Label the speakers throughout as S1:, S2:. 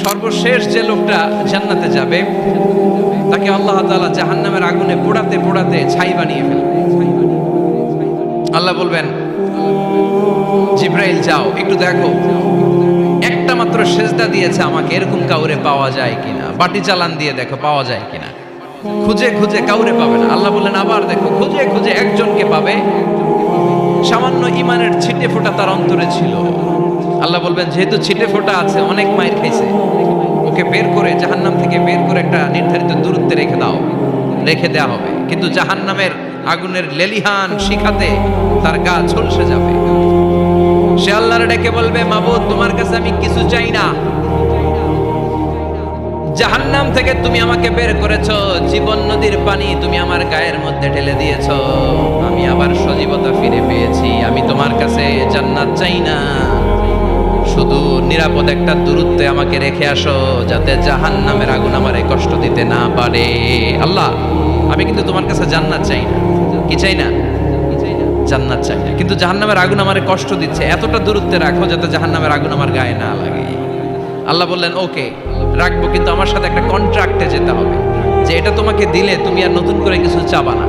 S1: সর্বশেষ যে লোকটা জান্নাতে যাবে তাকে আল্লাহ তাআলা জাহান্নামের আগুনে পোড়াতে পোড়াতে ছাই বানিয়ে ফেলবে। আল্লাহ বলবেন, জিব্রাইল যাও একটু দেখো, একটা মাত্র সেজদা দিয়েছে আমাকে, এরকম কাউরে পাওয়া যায় কিনা। বাটি চালান দিয়ে দেখো পাওয়া যায় কিনা। খুঁজে খুঁজে কাউরে পাবে না। আল্লাহ বললেন আবার দেখো, খুঁজে খুঁজে একজনকে পাবে, সামান্য ইমানের ছিটে ফোঁটা তার অন্তরে ছিল। আল্লাহ বলবেন, যেহেতু ছিটে ফোঁটা আছে, অনেক মায়ের খাইছে, ওকে বের করে জাহান্নাম থেকে বের করে একটা নির্ধারিত দূরত্বে রেখে দাও। রেখে দেওয়া হবে, কিন্তু জাহান্নামের আগুনের লেলিহান শিখাতে তার গা ঝলসে যাবে। সে আল্লাহর ডেকে বলবে, মাবুদ তোমার কাছে আমি কিছু চাই না, জাহান্নাম থেকে তুমি আমাকে বের করেছো, জীবন নদীর পানি তুমি আমার গায়ের মধ্যে ঢেলে দিয়েছো, আমি আবার সজীবতা ফিরে পেয়েছি। আমি তোমার কাছে জান্নাত চাই না, শুধু নিরাপদ একটা দূরত্বে আমাকে রেখে আসো, যাতে জাহান্নামের আগুন আমারে কষ্ট দিতে না পারে। আল্লাহ, আমি কিন্তু তোমার কাছে জান্নাত চাই না। কি চাই না? জান্নাত চাই না, কিন্তু জাহান্নামের আগুন আমারে কষ্ট দিচ্ছে, এতটা দূরত্বে রাখো যাতে জাহান্নামের আগুন আমার গায়ে না লাগে। আল্লাহ বললেন, ওকে রাখবো, কিন্তু আমার সাথে একটা কন্ট্রাক্টে যেতে হবে, যে এটা তোমাকে দিলে তুমি আর নতুন করে কিছু চাবা না।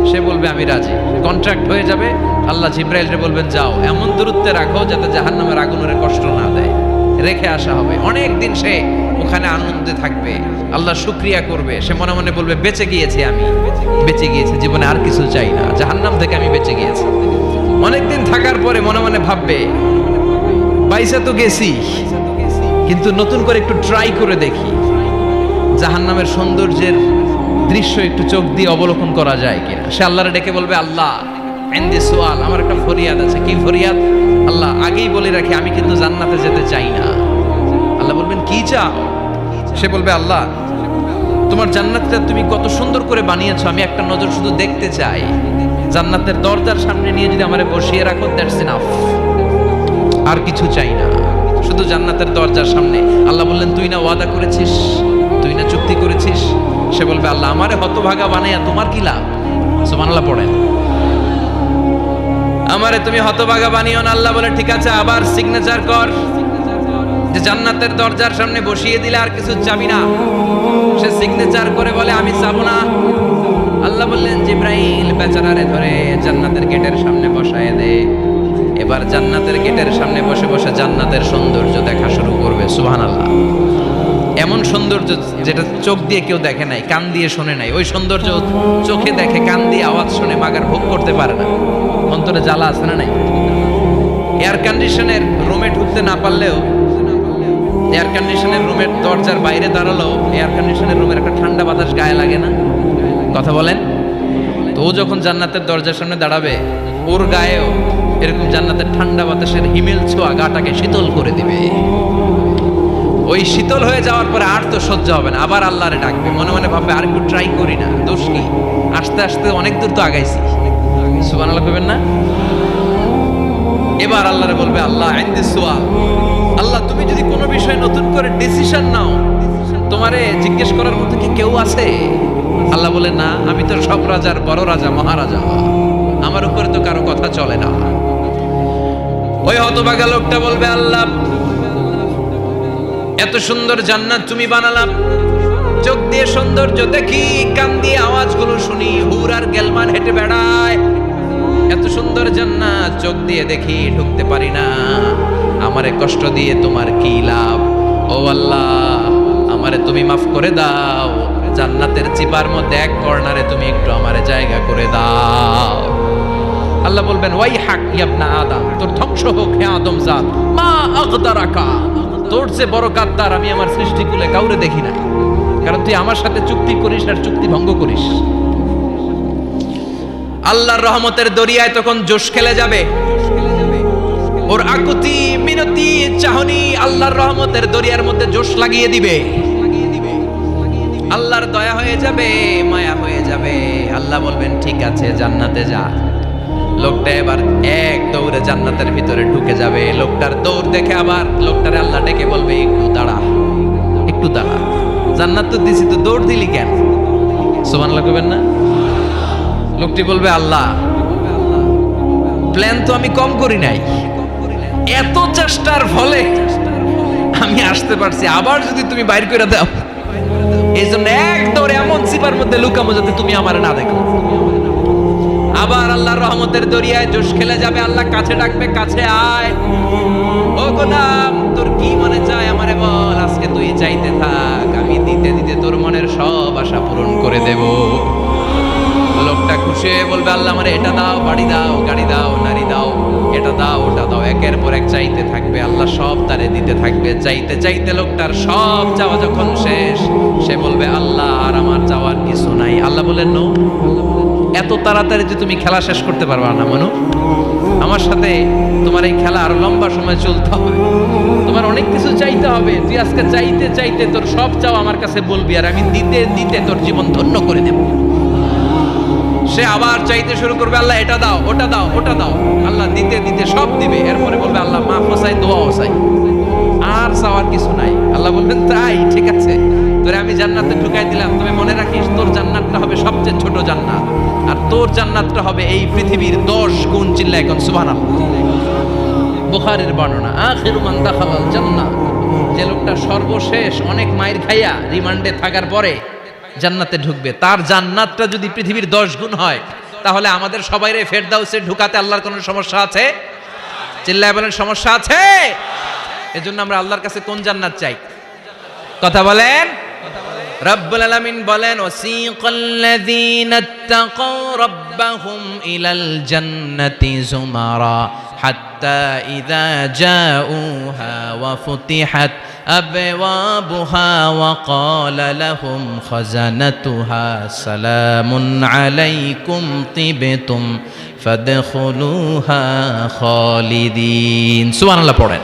S1: সে বলবে আমি রাজি, কন্ট্রাক্ট হয়ে যাবে। আল্লাহ জিব্রাইলকে বলবেন, যাও এমন দূরত্বে রাখো যাতে জাহান্নামের আগুনের কষ্ট না দেয়। রেখে আসা হবে, অনেক দিন সে ওখানে আনন্দে থাকবে, আল্লাহ শুকরিয়া করবে। সে মনে মনে বলবে, বেঁচে গিয়েছি, আমি বেঁচে গিয়েছি, জীবনে আর কিছু চাই না, জাহান্নাম থেকে আমি বেঁচে গিয়েছি। অনেকদিন থাকার পরে মনে মনে ভাববে, বাইসা তো গেছি, কিন্তু নতুন করে একটু ট্রাই করে দেখি, জাহান্নামের সৌন্দর্যের দৃশ্য একটু চোখ দিয়ে অবলোকন করা যায় কিনা। সে আল্লাহরে ডেকে বলবে, আল্লাহ ইনদি সুআল, আমার একটা ফরিয়াদ আছে। কি ফরিয়াদ? আল্লাহ আগেই বলে রাখি, আমি কিন্তু জান্নাতে যেতে চাই না। আল্লাহ বলবেন, কি চাও? সে বলবে, আল্লাহ তোমার জান্নাতটা তুমি কত সুন্দর করে বানিয়েছো, আমি একটা নজর শুধু দেখতে চাই। জান্নাতের দরজার সামনে নিয়ে যদি আমারে বসিয়ে রাখো, দ্যাটস ইনাফ, আর কিছু চাই না, শুধু জান্নাতের দরজার সামনে। আল্লাহ বললেন, তুই না ওয়াদা করেছিস, তুই না চুক্তি করেছিস। সে বলবে, আল্লাহ আমারে হতভাগা বানাইয়া তোমার কি লাভ? সুবহানাল্লাহ পড়েন। আমারে তুমি হতভাগা বানিও না। আল্লাহ বলে, ঠিক আছে, আবার সিগনেচার কর, যে জান্নাতের দরজার সামনে বসিয়ে দিলে আর কিছু চাবি না। সে সিগনেচার করে বলে, আমি চাবো না। আল্লাহ বললেন, জিব্রাইল বেচারারে ধরে জান্নাতের গেটের সামনে বসায় দে। এবার জান্নাতের গেটের সামনে বসে বসে জান্নাতের সৌন্দর্য দেখা শুরু করবে। সুবহানাল্লাহ। এমন সৌন্দর্য যেটা চোখ দিয়ে কেউ দেখে নাই, কান দিয়ে শোনে নাই, ওই সৌন্দর্য চোখে দেখে, কান দিয়ে আওয়াজ শুনে মাগার ভোগ করতে পারে না। অন্তরে জ্বালা আছে না নাই? এয়ার কন্ডিশনের রুমে ঢুকতে না পারলেও, এয়ার কন্ডিশনের রুমের দরজার বাইরে দাঁড়ালেও এয়ার কন্ডিশনের রুমের একটা ঠান্ডা বাতাস গায়ে লাগে না? কথা বলেন তো। ও যখন জান্নাতের দরজার সামনে দাঁড়াবে, ওর গায়েও এরকম জান্নাতের ঠান্ডা বাতাসের হিমেল ছোঁয়া গাটাকে শীতল করে দিবে। ওই শীতল হয়ে যাওয়ার পরে আর তো সহ্য হবে না, আবার আল্লাহরে ডাকবে, মনে মনে ভাববে, আর একটু ট্রাই করি না, দোষ কি, আস্তে আস্তে অনেক দূর তো আগাইছি। সুবহানাল্লাহ কইবেন না? এবার আল্লাহরে বলবে, আল্লাহ ইনদি সুআল, আল্লাহ তুমি যদি কোনো বিষয়ে নতুন করে ডিসিশন নাও, তোমারে জিজ্ঞেস করার মতো কি কেউ আছে? আল্লাহ বলে, না, আমি তো সব রাজার বড় রাজা, মহারাজা, আমার উপরে তো কারো কথা চলে না। ওই হতভাগা লোকটা বলবে, আল্লাহ এত সুন্দর জান্নাত তুমি বানালাম, চোখ দিয়ে সৌন্দর্য দেখি, কান দিয়ে আওয়াজগুলো শুনি, হুর আর গেলমান হেঁটে বেড়ায়, এত সুন্দর জান্নাত চোখ দিয়ে দেখি, ঢুকতে পারি না, আমারে কষ্ট দিয়ে তোমার কি লাভ? ও আল্লাহ, আমারে তুমি মাফ করে দাও, জান্নাতের চিপার মধ্যে এক কর্নারে তুমি একটু আমারে জায়গা করে দাও। আল্লাহ বলবেন, ওয়াই হাক ইবনা আদম, তোর ধ্বংস হোক হে আদম জাত, মা আগদারাকা, তোর যে বড় গাদ্দার আমি আমার সৃষ্টিকুলে কাউরে দেখি না, কারণ তুই আমার সাথে চুক্তি করিস আর চুক্তি ভঙ্গ করিস। আল্লাহর রহমতের দরিয়ায় তখন জোশ খেলে যাবে, ওর আকুতি মিনতি চাহনি আল্লাহর রহমতের দরিয়ার মধ্যে জোশ লাগিয়ে দিবে। আল্লাহর দয়া হয়ে যাবে, মায়া হয়ে যাবে। আল্লাহ বলবেন, ঠিক আছে, জান্নাতে যা। লোকটা এবার এক দৌড়ে জান্নাতের ভিতরে ঢুকে যাবে। লোকটার দৌড় দেখে আবার লোকটারে আল্লাহ ডেকে বলবে, একটু দাঁড়া, একটু দাঁড়া, জান্নাত তো দিছি, তো দৌড় দিলি কেন? সুবহানাল্লাহ কইবেন না? লোকটি বলবে, আল্লাহ প্ল্যান তো আমি কম করি নাই, এত চেষ্টার ফলে আমি আসতে পারছি, আবার যদি তুমি বাইর করে দাও, এই জন্য এক দৌড়ে এমন চিপার মধ্যে লুকামো যাতে তুমি আমার না দেখো। আবার আল্লাহর রহমতের দরিয়ায় জোশ খেলে যাবে, আল্লাহ কাছে ডাকবে, কাছে আয়, ও গোলাম তোর কি মনে চায় আমারে বল, আজকে তুই চাইতে থাক, আমি দিতে দিতে তোর মনের সব আশা পূরণ করে দেব। লোকটা খুশি হয়ে বলবে, আল্লাহ আমারে এটা দাও, বাড়ি দাও, গাড়ি দাও, নারী দাও, এটা দাও, ওটা দাও, একের পর এক চাইতে থাকবে, আল্লাহ সব তারে দিতে থাকবে। চাইতে চাইতে লোকটার সব চাওয়া যখন শেষ, সে বলবে, আল্লাহ আর আমার চাওয়ার কিছু নাই। আল্লাহ বলেন, নো, এত তাড়াতাড়ি যে তুমি খেলা শেষ করতে পারবা না মানু, আমার সাথে তোমার এই খেলা আরো লম্বা সময় চলতে হবে, তোমার অনেক কিছু চাইতে হবে। তুই আজকে চাইতে চাইতে তোর সব চাওয়া আমার কাছে বলবি, আর আমি দিতে দিতে তোর জীবন ধন্য করে দেব। সে আবার চাইতে শুরু করবে, আল্লাহ এটা দাও, ওটা দাও, ওটা দাও, আল্লাহ দিতে দিতে সব দিবে। এরপরে বলবে, আল্লাহ মাফ চাই, দোয়াও চাই, আর চাওয়ার কিছু নাই। আল্লাহ বলবেন, তাই ঠিক আছে, তোরে আমি জান্নাতে ঢুকাই দিলাম, তবে মনে রাখিস তোর জান্নাতটা হবে সবচেয়ে ছোট জান্নাত, আর তোর জান্নাতটা হবে এই পৃথিবীর 10 গুণ। চিল্লায় এখন সুবহানাল্লাহ। বুখারীর বর্ণনা, আখিরু মান দাখালাল জান্নাহ, যে লোকটা সর্বশেষ অনেক মাইর খাইয়া রিমান্ডে থাকার পরে জান্নাতে ঢুকবে, তার জান্নাতটা যদি পৃথিবীর 10 গুণ হয়, তাহলে আমাদের সবাইরে ফেরদাউসে ঢুকাতে আল্লাহর কোনো সমস্যা আছে? চিল্লায় বলেন, সমস্যা আছে? এজন্য আমরা আল্লাহর কাছে কোন জান্নাত চাই? কথা বলেন। রব্বুল আলামিন বলেন, ওয়াসিকাল্লাযীনা ইত্তাকাউ রাব্বাহুম ইলাল জান্নাতি যুমারা হাত্তা ইযা জাউহা ওয়া ফুতিহাত আবওয়াবুহা ওয়া ক্বালা লাহুম খাজানাতুহা সালামুন আলাইকুম তিবতুম ফাদখুলুহা খালিদিন। সুবহানাল্লাহ পড়েন।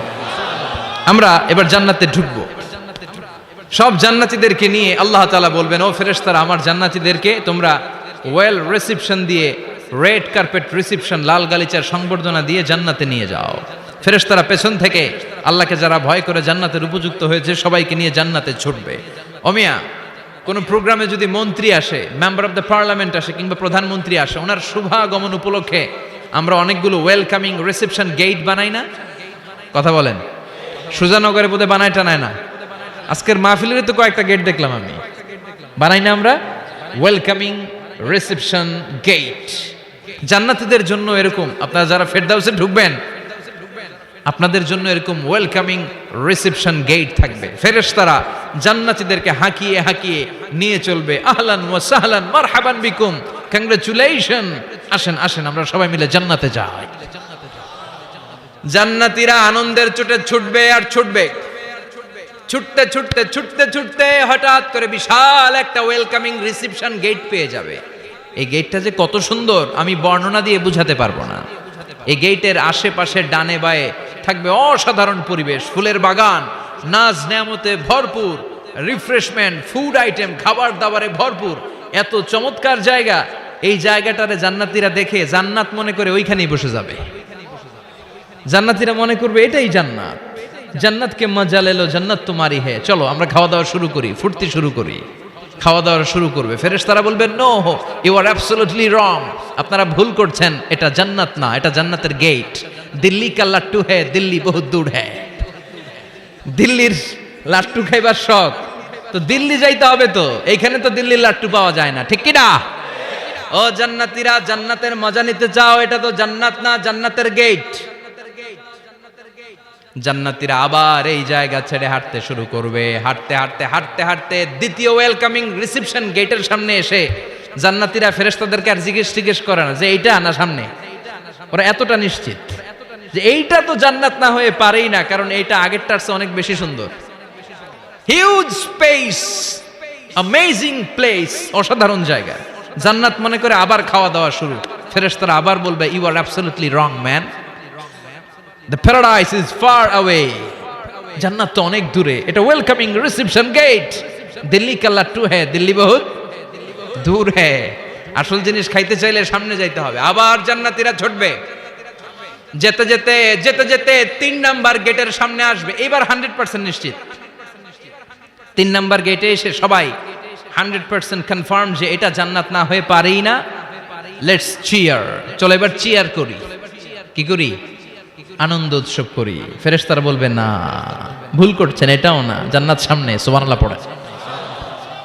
S1: আমরা এবার জান্নাতে ঢুকবো। সব জান্নাতীদেরকে নিয়ে আল্লাহ তাআলা বলবেন, ও ফেরেশতারা, আমার জান্নাতীদেরকে তোমরা ওয়েল রিসেপশন দিয়ে, রেড কার্পেট রিসেপশন, লাল গালিচার সংবর্ধনা দিয়ে জান্নাতে নিয়ে যাও। ফেরেশতারা পেছন থেকে আল্লাহকে যারা ভয় করে জান্নাতের উপযুক্ত হয়েছে সবাইকে নিয়ে জান্নাতে ছুটবে। ওমিয়া, কোনো প্রোগ্রামে যদি মন্ত্রী আসে, মেম্বার অফ দ্য পার্লামেন্ট আসে, কিংবা প্রধানমন্ত্রী আসে, ওনার শুভাগমন উপলক্ষে আমরা অনেকগুলো ওয়েলকামিং রিসেপশন গেট বানাই না? কথা বলেন। সুজানগরে বোধহয় বানায় টানায় না? আজকের মাহফিলের তো কয়েকটা গেট দেখলাম আমি, বানাই না আমরা? Welcoming reception gate. জান্নাতীদের জন্য এরকম, আপনারা যারা ফেরদাউসে ঢুকবেন, আপনাদের জন্য এরকম ওয়েলকামিং রিসেপশন গেট থাকবে। ফেরেশতারা জান্নাতীদেরকে হাঁকিয়ে হাঁকিয়ে নিয়ে চলবে, আহলান ওয়া সাহলান মারহাবান বিকুম, কংগ্রাচুলেশন, আসেন আসেন আমরা সবাই মিলে জান্নাতে যাই। জান্নাতীরা আনন্দের চোটে ছুটবে আর ছুটবে। ছুটতে ছুটতে ছুটতে ছুটতে হঠাৎ করে বিশাল একটা ওয়েলকামিং রিসেপশন গেট পেয়ে যাবে। এই গেটটা যে কত সুন্দর আমি বর্ণনা দিয়ে বুঝাতে পারবো না। এই গেটের আশেপাশে ডানে বায়ে থাকবে অসাধারণ পরিবেশ, ফুলের বাগান, নাজ নেয়ামতে ভরপুর, রিফ্রেশমেন্ট, ফুড আইটেম, খাবার দাবারে ভরপুর, এত চমৎকার জায়গা। এই জায়গাটারে জান্নাতীরা দেখে জান্নাত মনে করে ওইখানেই বসে যাবে। জান্নাতীরা মনে করবে এটাই জান্নাত, জান্নাতকে মজা লেলো, জান্নাত তোমারই হে, চলো আমরা খাওয়া দাওয়া শুরু করি, ফুর্তি শুরু করি। খাওয়া দাওয়া শুরু করবে। ফেরেশতারা বলবেন, no, you are absolutely wrong, আপনারা ভুল করছেন, এটা জান্নাত না, এটা জান্নাতের গেট। দিল্লি কা লাট্টু হে, দিল্লি বহুত দূর হে। দিল্লির লাট্টু খাইবার শখ, তো দিল্লি যাইতে হবে, তো এইখানে তো দিল্লির লাট্টু পাওয়া যায় না, ঠিক কি না? ও জান্নাতীরা, জান্নাতের মজা নিতে চাও, এটা তো জান্নাত না, জান্নাতের গেট। জান্নাতীরা আবার এই জায়গা ছেড়ে হাঁটতে শুরু করবে। হাঁটতে হাঁটতে হাঁটতে হাঁটতে দ্বিতীয় ওয়েলকামিং রিসেপশন গেটের সামনে এসে জান্নাতীরা ফেরেশতাদেরকে আর জিজ্ঞেস করে না যে এইটা না সামনে, ওরা এতটা নিশ্চিত যে এইটা তো জান্নাত না হয়ে পারেই না, কারণ এইটা আগেরটার চেয়ে অনেক বেশি সুন্দর। হিউজ স্পেস, অ্যামেজিং প্লেস, অসাধারণ জায়গা। জান্নাত মনে করে আবার খাওয়া দাওয়া শুরু। ফেরেশতারা আবার বলবে, you are absolutely wrong man, the paradise is far away, জান্নাত তো অনেক দূরে, এটা ওয়েলকামিং রিসেপশন গেট। দিল্লি কা লাট্টু হে, দিল্লি বহুত দূর হে। আসল জিনিস খাইতে চাইলে সামনে যাইতে হবে। আবার জান্নাতীরা ছুটবে। যেতে যেতে যেতে যেতে 3 নাম্বার গেটের সামনে আসবে। এবার 100% নিশ্চিত। 3 নাম্বার গেটে এসে সবাই 100% কনফার্ম যে এটা জান্নাত না হয়ে পারেই না। লেটস চিয়ার, চলো এবার চিয়ার করি। কি করি? আনন্দ উৎসব করি, ফেরেশতারা বলবে না, ভুল করছেন, এটাও না, জান্নাত সামনে, সুবহানাল্লাহ পড়ে।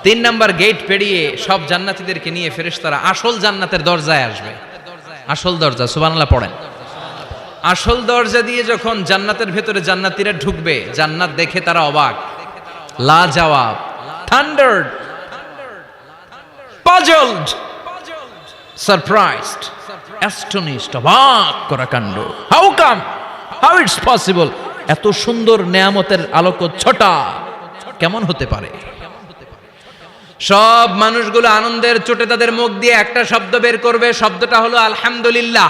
S1: 3 নাম্বার গেট পেরিয়ে সব জান্নাতীদেরকে নিয়ে ফেরেশতারা আসল জান্নাতের দরজায় আসবে। আসল দরজা, সুবহানাল্লাহ পড়েন। আসল দরজা দিয়ে যখন জান্নাতের ভেতরে জান্নাতীরা ঢুকবে, জান্নাত দেখে তারা অবাক, লাজবাব, থান্ডার্ড, পাজলড, সারপ্রাইজড, অ্যাস্টনিশড, অবাক করা কাণ্ড। How come, how it's possible, এত সুন্দর নেয়ামতের আলোকচ্ছটা কেমন হতে পারে? সব মানুষগুলো আনন্দের চোটে তাদের মুখ দিয়ে একটা শব্দ বের করবে, শব্দটা হলো আলহামদুলিল্লাহ।